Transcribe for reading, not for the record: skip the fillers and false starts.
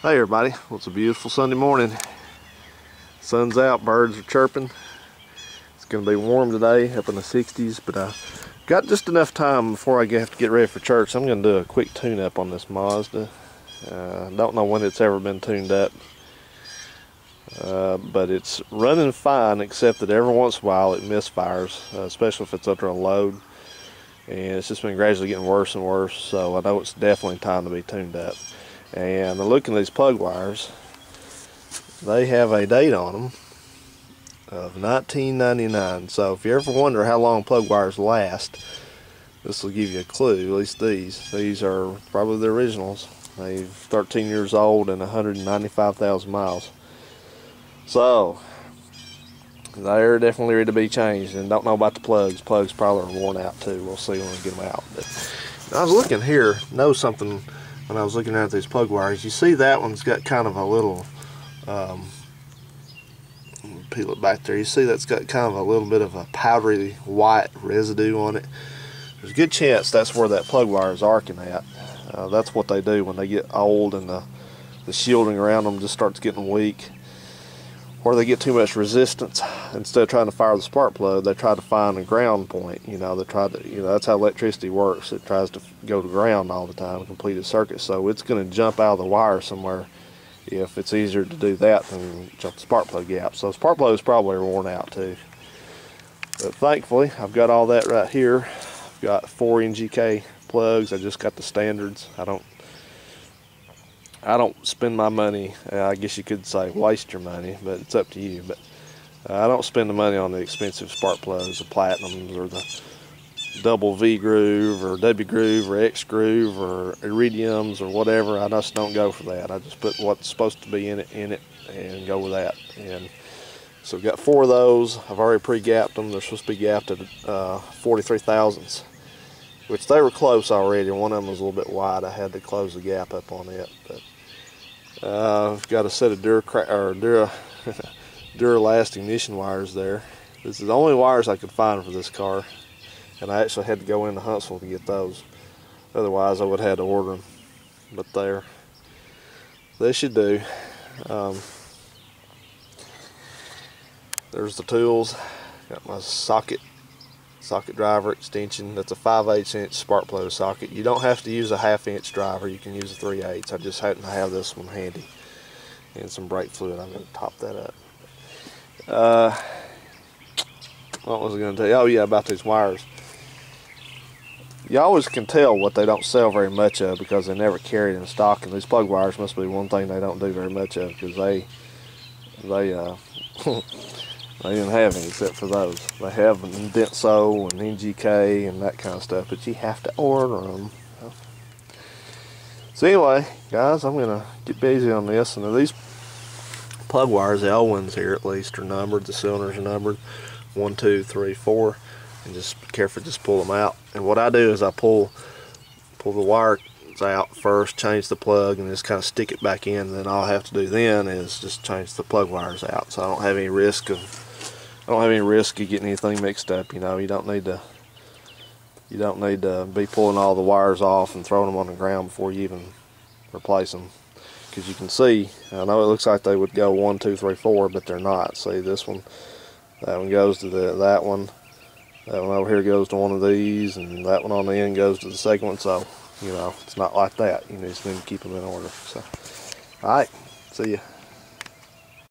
Hey everybody, well, it's a beautiful Sunday morning. Sun's out, birds are chirping. It's going to be warm today, up in the 60s, but I got just enough time before I have to get ready for church. I'm going to do a quick tune-up on this Mazda. Don't know when it's ever been tuned up, but it's running fine, except that every once in a while it misfires, especially if it's under a load. And it's just been gradually getting worse and worse, so I know it's definitely time to be tuned up. And looking at these plug wires, they have a date on them of 1999. So if you ever wonder how long plug wires last, this will give you a clue. At least these are probably the originals. They're 13 years old and 195,000 miles. So they're definitely ready to be changed. And don't know about the plugs. Plugs probably are worn out too. We'll see when we get them out. But I was looking here, know something. When I was looking at these plug wires, you see that one's got kind of a little, peel it back there, you see that's got kind of a little bit of a powdery white residue on it. There's a good chance that's where that plug wire is arcing at. That's what they do when they get old and the shielding around them just starts getting weak, or they get too much resistance. Instead of trying to fire the spark plug, they try to find a ground point. They try to, that's how electricity works. It tries to go to ground all the time, complete its circuit. So it's going to jump out of the wire somewhere if it's easier to do that than jump the spark plug gap. So spark plugs probably are worn out too. But thankfully, I've got all that right here. I've got 4 NGK plugs. I just got the standards. I don't spend my money, I guess you could say waste your money, but it's up to you. But I don't spend the money on the expensive spark plugs, the platinums or the double V groove or W groove or X groove or iridiums or whatever. I just don't go for that. I just put what's supposed to be in it and go with that. And so I've got 4 of those. I've already pre-gapped them. They're supposed to be gapped at 43 thousandths, which they were close already. One of them was a little bit wide. I had to close the gap up on it. But I've got a set of Duralast ignition wires there. This is the only wires I could find for this car, and I actually had to go into Huntsville to get those. Otherwise I would have had to order them. But they should do. There's the tools. Got my socket driver extension. That's a 5/8 inch spark plug socket. You don't have to use a 1/2 inch driver. You can use a 3/8. I just happen to have this one handy, and some brake fluid. I'm going to top that up. What was I going to tell you? Oh yeah, about these wires. You always can tell what they don't sell very much of because they never carry it in stock, and these plug wires must be one thing they don't do very much of, because they they didn't have any except for those. They have an Denso and NGK and that kind of stuff, but you have to order them. So anyway, guys, I'm going to get busy on this. And these plug wires, the old ones here at least, are numbered. The cylinders are numbered 1, 2, 3, 4. And just be careful, just pull them out. And what I do is I pull the wires out first, change the plug, and just kind of stick it back in. And then all I have to do then is just change the plug wires out, so I don't have any risk of getting anything mixed up. You don't need to be pulling all the wires off and throwing them on the ground before you even replace them, because you can see, I know it looks like they would go 1, 2, 3, 4, but they're not. See, this one, that one goes to that one over here goes to one of these, and that one on the end goes to the second one. So it's not like that. You just need to keep them in order. So alright, see ya.